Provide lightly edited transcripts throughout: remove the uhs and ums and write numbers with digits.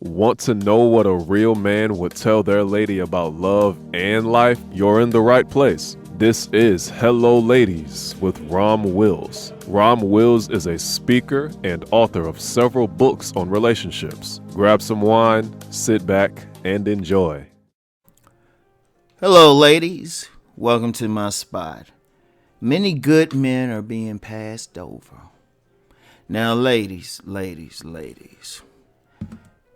Want to know what a real man would tell their lady about love and life? You're in the right place. This is Hello Ladies with Rom Wills. Rom Wills is a speaker and author of several books on relationships. Grab some wine, sit back, and enjoy. Hello, ladies. Welcome to my spot. Many good men are being passed over. Now, ladies.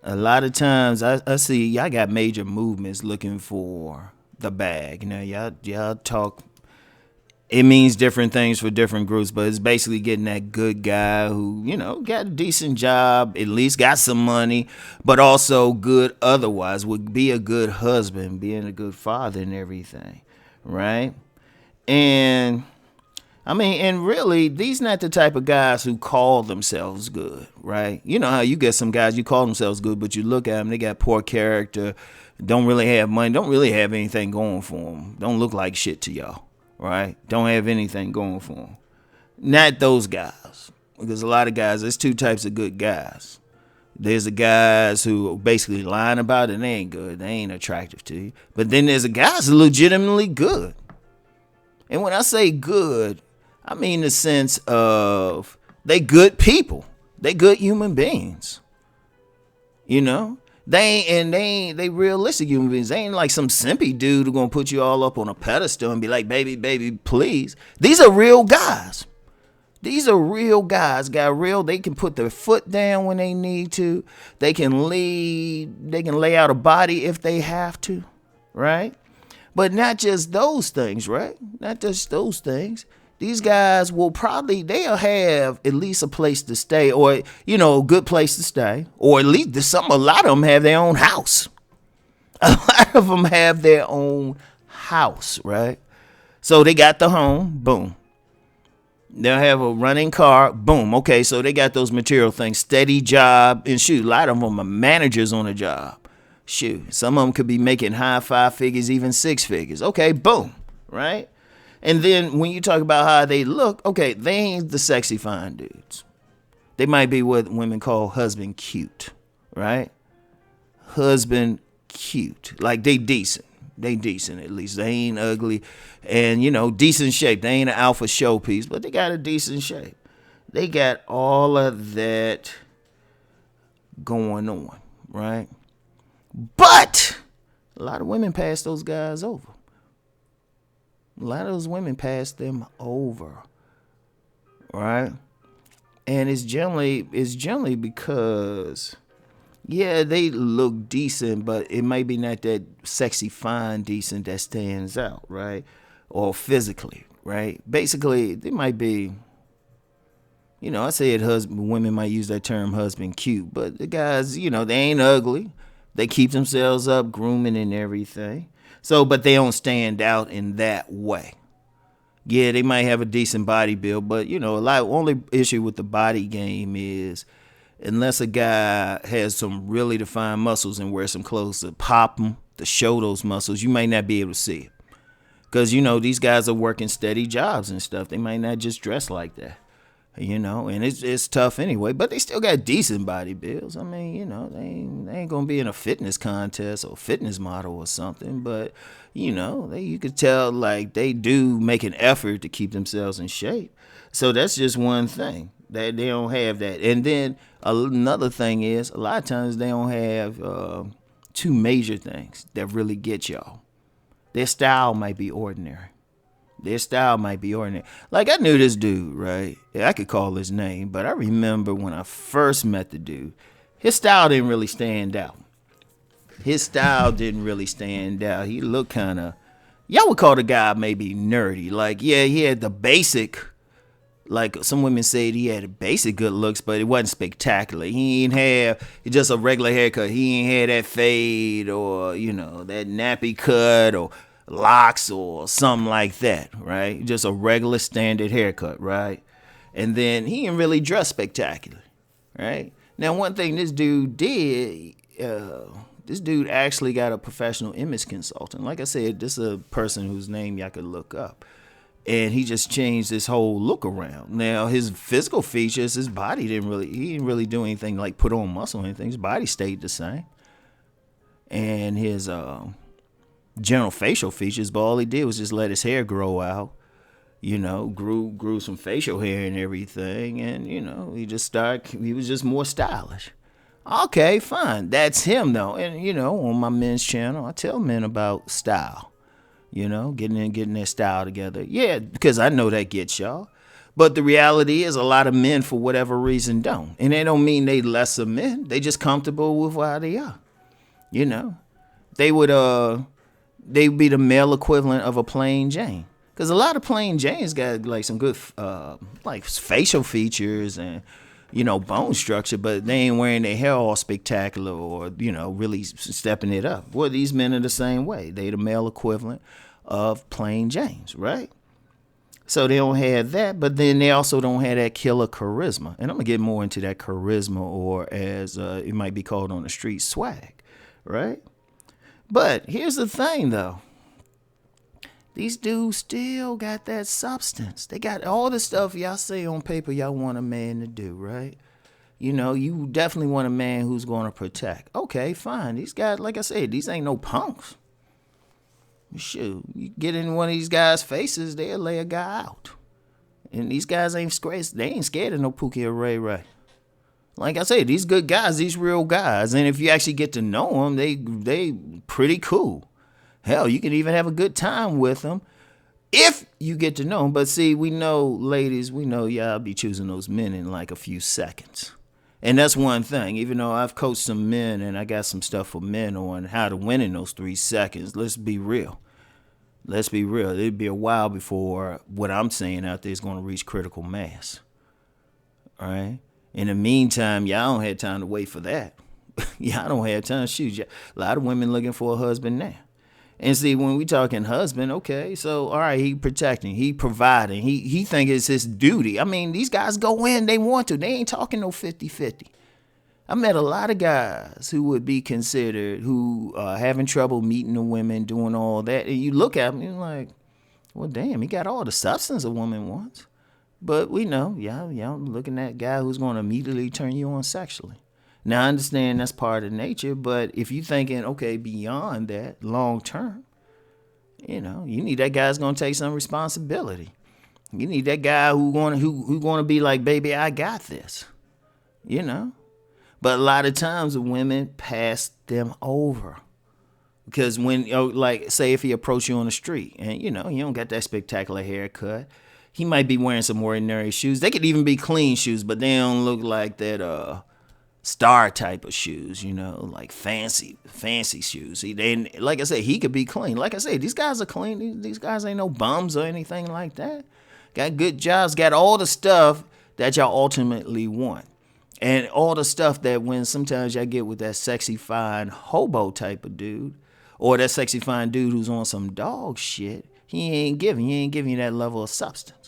A lot of times I see y'all got major movements looking for the bag. Now, y'all talk. It means different things for different groups, but it's basically getting that good guy who, got a decent job, at least got some money, but also good otherwise, would be a good husband, being a good father and everything, right? And really, these not the type of guys who call themselves good, right? You know how you get some guys, you call themselves good, but you look at them, they got poor character, don't really have money, don't really have anything going for them, don't look like shit to y'all, right? Don't have anything going for them. Not those guys, because a lot of guys, there's two types of good guys. There's the guys who are basically lying about it, they ain't good, they ain't attractive to you. But then there's the guys who are legitimately good. And when I say good, I mean the sense of they good people. They good human beings. They realistic human beings. They ain't like some simpy dude who gonna put you all up on a pedestal and be like, baby, please. These are real guys. They can put their foot down when they need to. They can lead, they can lay out a body if they have to, right? But not just those things, right? Not just those things. These guys they'll have at least a place to stay, or, a good place to stay, or at least a lot of them have their own house. A lot of them have their own house, right? So they got the home, boom. They'll have a running car, boom. Okay, so they got those material things, steady job, and shoot, a lot of them are managers on a job. Shoot, some of them could be making high 5 figures, even 6 figures. Okay, boom, right? And then when you talk about how they look, okay, they ain't the sexy fine dudes. They might be what women call husband cute, right? Husband cute. Like they decent. They decent at least. They ain't ugly. And, decent shape. They ain't an alpha showpiece, but they got a decent shape. They got all of that going on, right? But a lot of women pass those guys over. A lot of those women pass them over, right? And it's generally because, they look decent, but it might be not that sexy, fine, decent that stands out, right? Or physically, right? Basically, they might be, I say women might use that term husband cute, but the guys, they ain't ugly. They keep themselves up, grooming and everything. So, but they don't stand out in that way. Yeah, they might have a decent body build, but only issue with the body game is unless a guy has some really defined muscles and wears some clothes to pop them, to show those muscles, you might not be able to see it. Because, these guys are working steady jobs and stuff. They might not just dress like that. And it's tough anyway, but they still got decent body builds. I mean, they ain't gonna be in a fitness contest or fitness model or something, but you could tell like they do make an effort to keep themselves in shape. So that's just one thing that they don't have that. And then another thing is a lot of times they don't have two major things that really get y'all. Their style might be ordinary. Like, I knew this dude, right? I could call his name, but I remember when I first met the dude, his style didn't really stand out. He looked kind of, y'all would call the guy maybe nerdy. Like, yeah, he had the basic, like some women said he had basic good looks, but it wasn't spectacular. He ain't have just a regular haircut. He ain't had that fade or, that nappy cut or locks or something like that, right? Just a regular standard haircut, right? And then he didn't really dress spectacular, right? Now, one thing this dude did, this dude actually got a professional image consultant. Like I said, this is a person whose name y'all could look up. And he just changed his whole look around. Now his physical features, he didn't really do anything like put on muscle or anything. His body stayed the same. And his general facial features, but all he did was just let his hair grow out. Grew some facial hair and everything, and he was just more stylish. Okay, fine. That's him though. And on my men's channel, I tell men about style. Getting their style together. Yeah, because I know that gets y'all. But the reality is a lot of men, for whatever reason, don't. And they don't mean they lesser men. They just comfortable with how they are. They'd be the male equivalent of a plain Jane. Because a lot of plain Janes got like some good like facial features and bone structure, but they ain't wearing their hair all spectacular or really stepping it up. Well, these men are the same way. They the male equivalent of plain Janes, right? So they don't have that, but then they also don't have that killer charisma. And I'm gonna get more into that charisma, or as it might be called on the street, swag, right? But here's the thing, though. These dudes still got that substance. They got all the stuff y'all say on paper y'all want a man to do, right? You definitely want a man who's going to protect. Okay, fine. These guys, like I said, these ain't no punks. Shoot, you get in one of these guys' faces, they'll lay a guy out. And these guys ain't scared. They ain't scared of no Pookie or Ray Ray. Like I said, these good guys, these real guys. And if you actually get to know them, they pretty cool. Hell, you can even have a good time with them if you get to know them. But see, we know, ladies, y'all be choosing those men in like a few seconds. And that's one thing. Even though I've coached some men and I got some stuff for men on how to win in those 3 seconds, let's be real. It'd be a while before what I'm saying out there is going to reach critical mass. All right? In the meantime, y'all don't have time to wait for that. Y'all don't have time. Shoot, a lot of women looking for a husband now. And see, when we talking husband, okay, so all right, he protecting, he providing, he think it's his duty. I mean, these guys go in, they want to. They ain't talking no 50-50. I met a lot of guys who would be considered, who having trouble meeting the women, doing all that. And you look at them, you're like, well, damn, he got all the substance a woman wants. But we know, y'all looking at a guy who's going to immediately turn you on sexually. Now, I understand that's part of nature, but if you're thinking, okay, beyond that, long term, you need that guy's going to take some responsibility. You need that guy who going to be like, baby, I got this, But a lot of times the women pass them over. Because when, like, say if he approach you on the street and, you don't got that spectacular haircut, he might be wearing some ordinary shoes. They could even be clean shoes, but they don't look like that, star type of shoes, like fancy shoes. Like I said, he could be clean. Like I said, these guys are clean. These guys ain't no bums or anything like that. Got good jobs, got all the stuff that y'all ultimately want. And all the stuff that when sometimes y'all get with that sexy fine hobo type of dude, or that sexy fine dude who's on some dog shit, he ain't giving you that level of substance.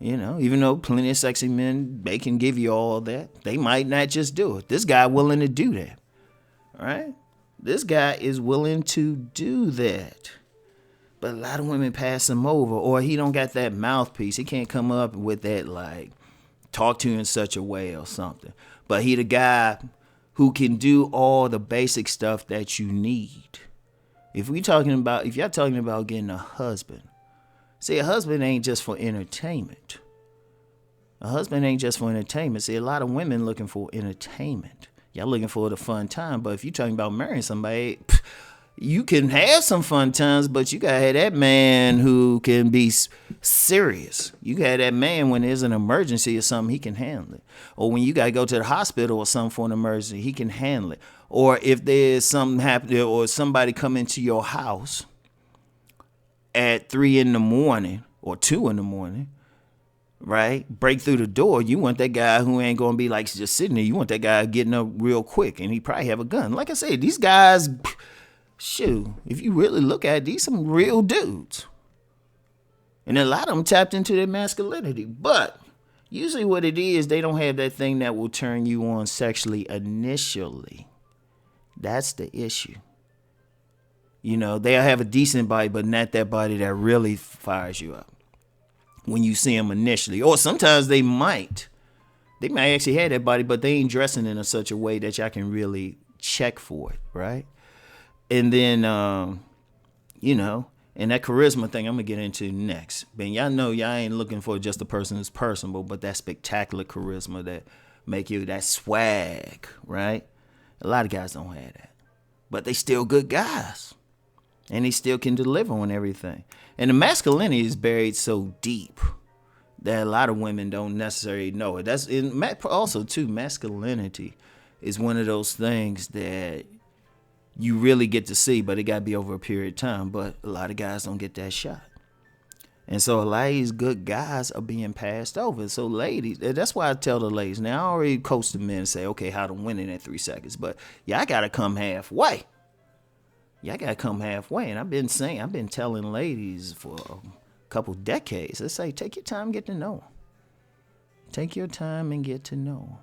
Even though plenty of sexy men, they can give you all that, they might not just do it. This guy willing to do that. All right? This guy is willing to do that. But a lot of women pass him over, or he don't got that mouthpiece. He can't come up with that, like, talk to you in such a way or something. But he the guy who can do all the basic stuff that you need. If y'all talking about getting a husband, see, a husband ain't just for entertainment. See, a lot of women looking for entertainment. Y'all looking for the fun time. But if you're talking about marrying somebody, you can have some fun times, but you got to have that man who can be serious. You got that man when there's an emergency or something, he can handle it. Or when you got to go to the hospital or something for an emergency, he can handle it. Or if there's something happening or somebody come into your house at 3 a.m. or 2 a.m, right? Break through the door. You want that guy who ain't going to be like just sitting there. You want that guy getting up real quick, and he probably have a gun. Like I said, these guys, shoot, if you really look at it, these some real dudes. And a lot of them tapped into their masculinity. But usually what it is, they don't have that thing that will turn you on sexually initially. That's the issue. They'll have a decent body, but not that body that really fires you up. when you see them initially. Or sometimes they might actually have that body, but they ain't dressing in such a way that y'all can really check for it, right? And then, and that charisma thing I'm going to get into next. But y'all know y'all ain't looking for just a person who's personable, but that spectacular charisma that make you that swag, right? A lot of guys don't have that. But they still good guys. And they still can deliver on everything. And the masculinity is buried so deep that a lot of women don't necessarily know it. That's also too, masculinity is one of those things that you really get to see, but it got to be over a period of time. But a lot of guys don't get that shot. And so a lot of these good guys are being passed over. So ladies, that's why I tell the ladies. Now, I already coach the men and say, okay, how to win it in 3 seconds. But y'all got to come halfway. Y'all got to come halfway. And I've been telling ladies for a couple decades, I say, take your time and get to know them. Take your time and get to know them.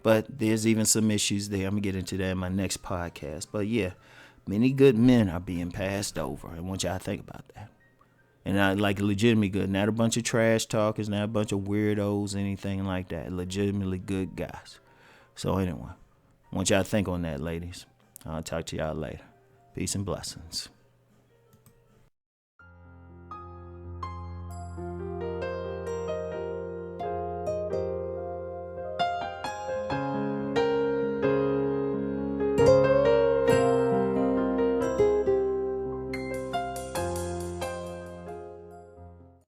But there's even some issues there. I'm going to get into that in my next podcast. But yeah, many good men are being passed over. I want y'all to think about that. And I like legitimately good. Not a bunch of trash talkers, not a bunch of weirdos, anything like that. Legitimately good guys. So anyway, I want y'all to think on that, ladies. I'll talk to y'all later. Peace and blessings.